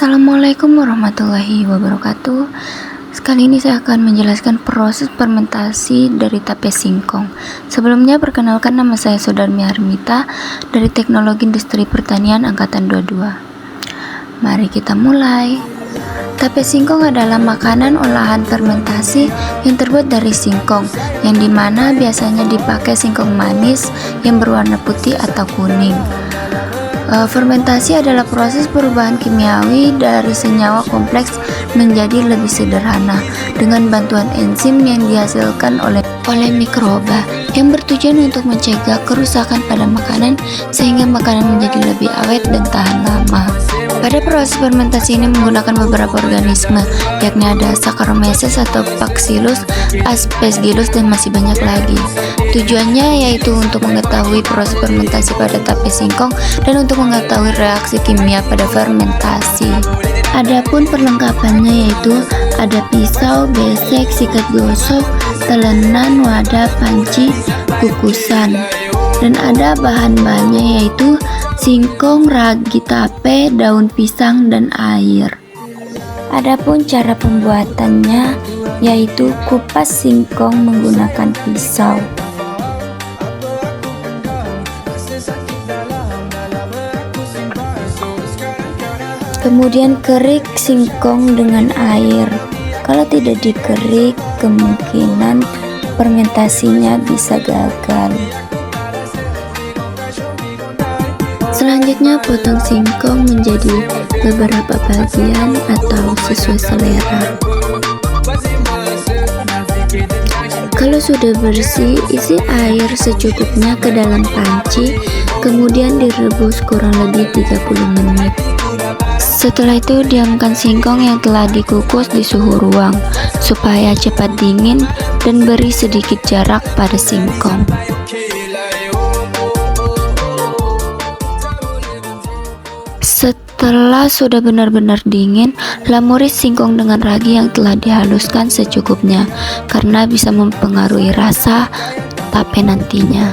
Assalamualaikum warahmatullahi wabarakatuh. Sekali ini saya akan menjelaskan proses fermentasi dari tape singkong. Sebelumnya perkenalkan, nama saya Sudarmi Harmita dari Teknologi Industri Pertanian Angkatan 22. Mari kita mulai. Tape singkong adalah makanan olahan fermentasi yang terbuat dari singkong, yang dimana biasanya dipakai singkong manis yang berwarna putih atau kuning. Fermentasi adalah proses perubahan kimiawi dari senyawa kompleks menjadi lebih sederhana dengan bantuan enzim yang dihasilkan oleh mikroba yang bertujuan untuk mencegah kerusakan pada makanan sehingga makanan menjadi lebih awet dan tahan lama. Pada proses fermentasi ini menggunakan beberapa organisme, yakni ada Saccharomyces atau Bacillus, Aspergillus, dan masih banyak lagi. Tujuannya yaitu untuk mengetahui proses fermentasi pada tape singkong dan untuk mengetahui reaksi kimia pada fermentasi. Adapun perlengkapannya yaitu ada pisau, besek, sikat gosok, telenan, wadah, panci, kukusan. Dan ada bahan-bahannya yaitu singkong, ragi tape, daun pisang, dan air. Adapun cara pembuatannya yaitu kupas singkong menggunakan pisau. Kemudian kerik singkong dengan air. Kalau tidak dikerik, kemungkinan fermentasinya bisa gagal. Selanjutnya potong singkong menjadi beberapa bagian atau sesuai selera. Kalau sudah bersih, isi air secukupnya ke dalam panci, kemudian direbus kurang lebih 30 menit. Setelah itu diamkan singkong yang telah dikukus di suhu ruang supaya cepat dingin dan beri sedikit jarak pada singkong. Setelah sudah benar-benar dingin, lamuri singkong dengan ragi yang telah dihaluskan secukupnya karena bisa mempengaruhi rasa tape nantinya.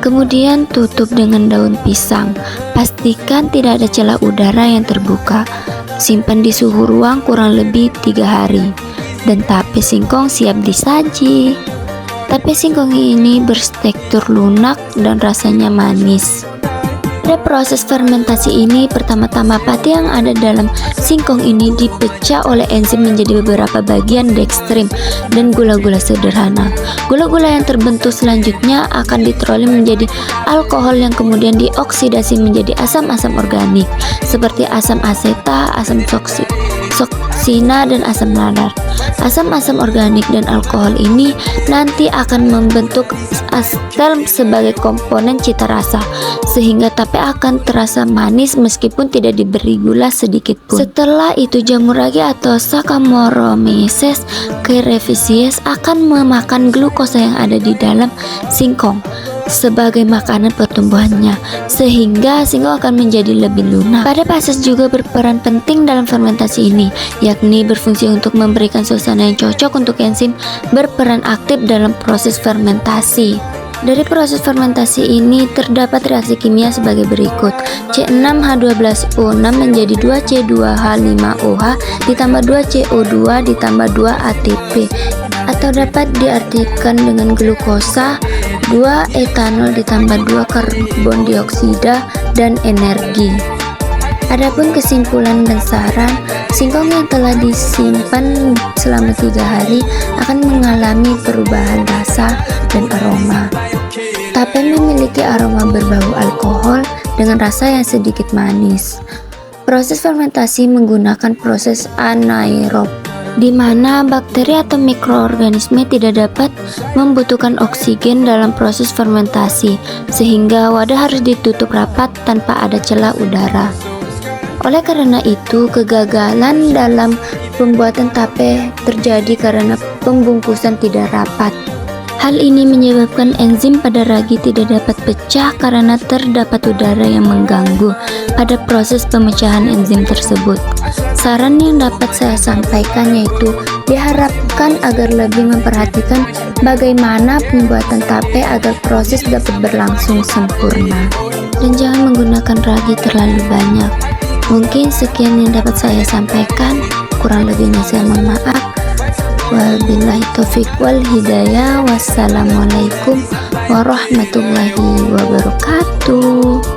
Kemudian tutup dengan daun pisang. Pastikan tidak ada celah udara yang terbuka. Simpan di suhu ruang kurang lebih 3 hari dan tape singkong siap disaji. Tape singkong ini bertekstur lunak dan rasanya manis. Pada proses fermentasi ini, pertama-tama pati yang ada dalam singkong ini dipecah oleh enzim menjadi beberapa bagian dextrin dan gula-gula sederhana. Gula-gula yang terbentuk selanjutnya akan diteroli menjadi alkohol yang kemudian dioksidasi menjadi asam-asam organik seperti asam aseta, asam soksina, dan asam lanar. Asam-asam organik dan alkohol ini nanti akan membentuk asetal sebagai komponen cita rasa, sehingga tape akan terasa manis meskipun tidak diberi gula sedikit pun. Setelah itu jamur ragi atau Saccharomyces cerevisiae akan memakan glukosa yang ada di dalam singkong sebagai makanan pertumbuhannya, sehingga singkong akan menjadi lebih lunak. Pada proses juga berperan penting dalam fermentasi ini, yakni berfungsi untuk memberikan suasana yang cocok untuk enzim berperan aktif dalam proses fermentasi. Dari proses fermentasi ini terdapat reaksi kimia sebagai berikut. C6H12O6 menjadi 2C2H5OH ditambah 2CO2 ditambah 2 ATP, atau dapat diartikan dengan glukosa, 2 etanol ditambah 2 karbon dioksida, dan energi. Adapun kesimpulan dan saran, singkong yang telah disimpan selama 3 hari akan mengalami perubahan rasa dan aroma. Tape memiliki aroma berbau alkohol dengan rasa yang sedikit manis. Proses fermentasi menggunakan proses anaerob, di mana bakteri atau mikroorganisme tidak dapat membutuhkan oksigen dalam proses fermentasi, sehingga wadah harus ditutup rapat tanpa ada celah udara. Oleh karena itu, kegagalan dalam pembuatan tape terjadi karena pembungkusan tidak rapat. Hal ini menyebabkan enzim pada ragi tidak dapat pecah karena terdapat udara yang mengganggu pada proses pemecahan enzim tersebut. Saran yang dapat saya sampaikan yaitu diharapkan agar lebih memperhatikan bagaimana pembuatan tape agar proses dapat berlangsung sempurna. Dan jangan menggunakan ragi terlalu banyak. Mungkin sekian yang dapat saya sampaikan, kurang lebihnya saya mohon maaf. Wabillahi taufiq wal hidayah. Wassalamualaikum warahmatullahi wabarakatuh.